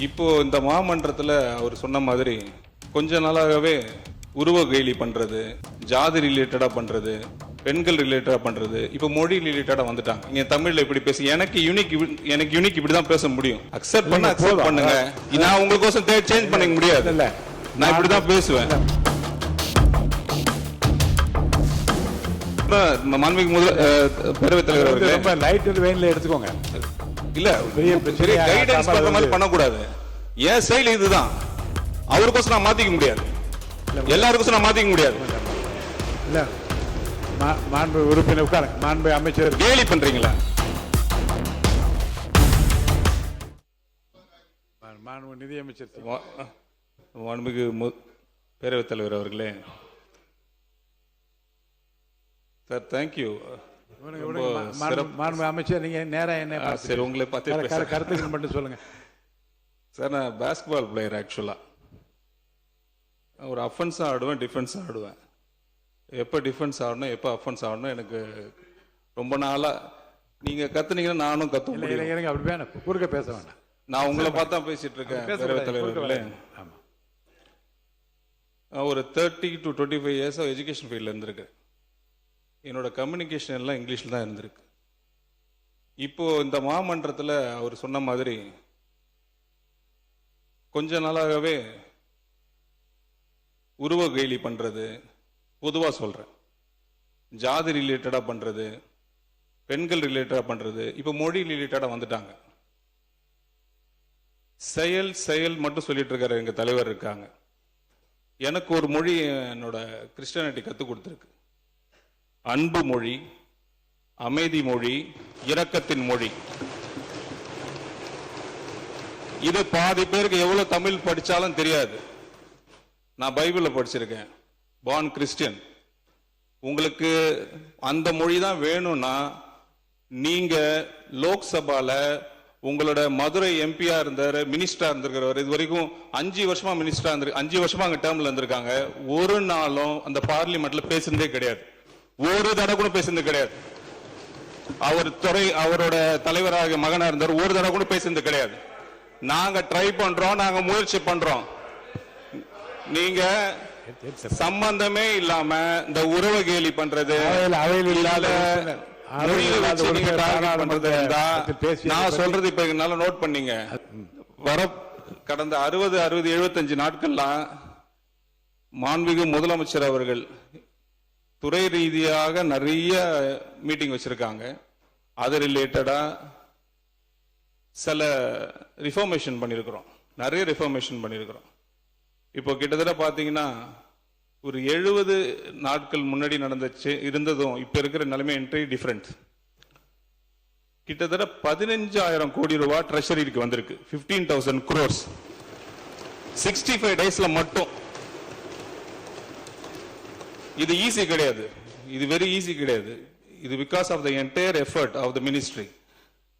இப்போ இந்த மாமன்றத்தில் அவர் சொன்ன மாதிரி கொஞ்ச நாளாகவே உருவ கேலி பண்றது, ஜாதி ரிலேட்டடா பண்றது, பெண்கள் ரிலேட்டடா பண்றது, இப்போ மொழி ரிலேட்டடா வந்துட்டாங்க. நீங்க தமிழ்ல இப்படி பேசி எனக்கு யூனிக் இப்படி தான் பேச முடியும். அக்செப்ட் பண்ணுங்க. நான் உங்களுக்கோசம் சேஞ்ச் பண்ண முடியாது. நான் இப்படி தான் பேசுவேன். மாண்புமிகு பேரவைத் தலைவர் அவர்களே, ரொம்ப லைட் வெயின்ல எடுத்துக்கோங்க. இல்ல பெரிய கைடன்ஸ் பண்ற மாதிரி பண்ணக்கூடாது. என் ஸ்டைல் இதுதான். அவருக்கோசம் நான் மாத்திக்க முடியாது, எல்லாருக்கும் நான் மாத்திக்க முடியாது. இல்ல மாண்பு உறுப்பினர் உட்காருங்க. மாண்பு அமைச்சர் கேலி பண்றீங்களா? மாண்பு நிதியமைச்சர் மாண்புமிகு பேரவைத் தலைவர் அவர்களே, சார் தேங்க்யூ. மாண்பு அமைச்சர் நீங்க நேரா என்ன சரி உங்களை பார்த்து கருத்துக்கள் மட்டும் சொல்லுங்க சார். நான் பாஸ்கெட்பால் பிளேயர். ஆக்சுவலா ஒரு அஃபென்ஸா ஆடுவேன், டிஃபென்ஸா ஆடுவேன். எப்போ டிஃபென்ஸ் ஆடணும் எப்போ அஃபென்ஸ் ஆடணும் எனக்கு ரொம்ப நாளா நீங்க கத்துனீங்கன்னா நானும் கத்து முடியும். அப்படி வேணாம், குறுக்க பேச வேண்டாம். நான் உங்களை பார்த்தா பேசிட்டு இருக்கேன். பேரவைத் தலைவர்களே, ஒரு 30 to 25 இயர்ஸ் எஜுகேஷன் ஃபீல்ட்ல இருந்திருக்கு. என்னோட கம்யூனிகேஷன் எல்லாம் இங்கிலீஷ்ல தான் இருந்திருக்கு. இப்போ இந்த மாமன்றத்தில் அவர் சொன்ன மாதிரி கொஞ்ச நாளாகவே உருவ கேலி பண்றது, பொதுவா சொல்றேன், ஜாதி ரிலேட்டடா பண்றது, பெண்கள் ரிலேட்டடா பண்றது, இப்ப மொழி ரிலேட்டடா வந்துட்டாங்க. செயல் செயல் மட்டும் சொல்லிட்டு இருக்காரு எங்க தலைவர் இருக்காங்க. எனக்கு ஒரு மொழி என்னோட கிறிஸ்டியானிட்டி கத்துக் கொடுத்துருக்கு. அன்பு மொழி, அமைதி மொழி, இரக்கத்தின் மொழி. இது பாதி பேருக்கு எவ்வளவு தமிழ் படிச்சாலும் தெரியாது. நான் பைபிள்ல படிச்சிருக்கேன், பார்ன் கிறிஸ்டியன். உங்களுக்கு அந்த மொழி தான் வேணும்னா நீங்க லோக்சபால உங்களோட மதுரை எம்பியா இருந்தார், மினிஸ்டரா இருந்திருக்கிறவர், இது வரைக்கும் 5 வருஷமா மினிஸ்டரா இருந்து 5 வருஷமா அங்க டேர்ம்ல இருந்திருக்காங்க. ஒரு நாளும் அந்த பார்லிமெண்ட்ல பேசுனதே கிடையாது. ஒரு தடவை கூட பேசுனது கிடையாது. அவரோட தலைவராக மகனா இருந்தார், ஒரு தடவை கூட பேசுனது கிடையாது. நாங்க ட்ரை பண்றோம், நாங்க முயற்சி பண்றோம். நீங்க சம்பந்தமே இல்லாம இந்த உறவு கேலி பண்றது, நான் சொல்றது இப்ப என்னால நோட் பண்ணீங்க. கடந்த 60, 75 நாட்கள்லாம் மாண்புமிகு முதலமைச்சர் அவர்கள் துறை ரீதியாக நிறைய மீட்டிங் வச்சிருக்காங்க. அது ரிலேட்டடா சில ரிஃபார்மேஷன் பண்ணியிருக்கிறோம், நிறைய ரிஃபார்மேஷன் பண்ணியிருக்கிறோம். இப்போ கிட்டத்தட்ட பார்த்தீங்கன்னா ஒரு 70 நாட்கள் முன்னாடி நடந்துச்சு இருந்ததும் இப்போ இருக்கிற நிலைமை என்ட்ரி டிஃபரெண்ட். கிட்டத்தட்ட 15,000 கோடி ரூபாய் ட்ரெஷரிக்கு வந்திருக்கு. 15,000 crores 65 டேஸ்ல மட்டும். இது ஈஸி கிடையாது, இது வெரி ஈஸி கிடையாது. இது because of the entire effort of the ministry.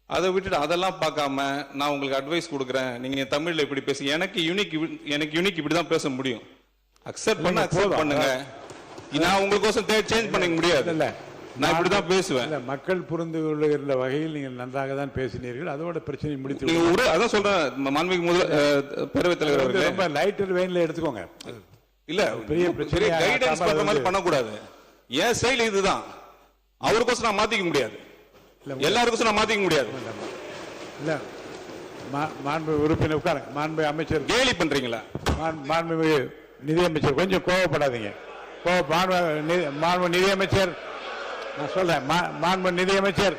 அதை விட்டுட்டு அதெல்லாம் பார்க்காம நான் உங்களுக்கு அட்வைஸ் கொடுக்குறேன், நீங்க தமிழ்ல இப்படி பேசி எனக்கு யூனிக் இப்படி தான் பேச முடியும். அக்செப்ட் பண்ணுங்க. நான் உங்களுக்கோசம் சேஞ்ச் பண்ண முடியாது. நான் இப்படி தான் பேசுவேன். மக்கள் புரிந்து கொள்ளுகிற வகையில் நீங்கள் நன்றாக தான் பேசினீர்கள். அதோட பிரச்சனை முடித்து அதான் சொல்றேன். மாண்புமிகு பேரவைத் தலைவர் அவர்களே, ரொம்ப லைட் வெயின்ல எடுத்துக்கோங்க. இல்ல பெரிய கைடன்ஸ் பண்ற மாதிரி பண்ணக்கூடாது. என் ஸ்டைல் இதுதான். அவருக்கோசம் நான் மாத்திக்க முடியாது, எல்லாருக்கும் நான் மாத்திக்க முடியாது. இல்ல மாண்பு உறுப்பினர் உட்காருங்க. மாண்பு அமைச்சர் கேலி பண்றீங்களா? மாண்பு நிதியமைச்சர் கொஞ்சம் கோவப்படாதீங்க. மாண்பு நிதியமைச்சர் நான் சொல்றேன். மாண்பு நிதியமைச்சர்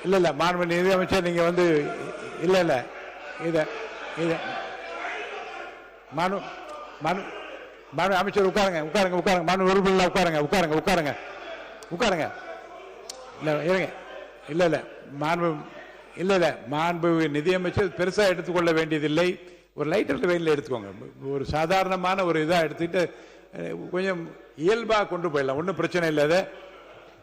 இல்ல மாண்பு நிதியமைச்சர் நீங்க வந்து இல்ல இத மாண்பு அமைச்சர் உட்காருங்க. மாண்பு உறுப்பினர் உட்காருங்க. இல்ல மாண்பு நிதியமைச்சர் பெருசா எடுத்துக்கொள்ள வேண்டியதில்லை. ஒரு லைட்டர் வெயின்ல எடுத்துக்கோங்க. ஒரு சாதாரணமான ஒரு இதா எடுத்துக்கிட்டு கொஞ்சம் இயல்பா கொண்டு போயிடலாம், ஒன்றும் பிரச்சனை இல்லை.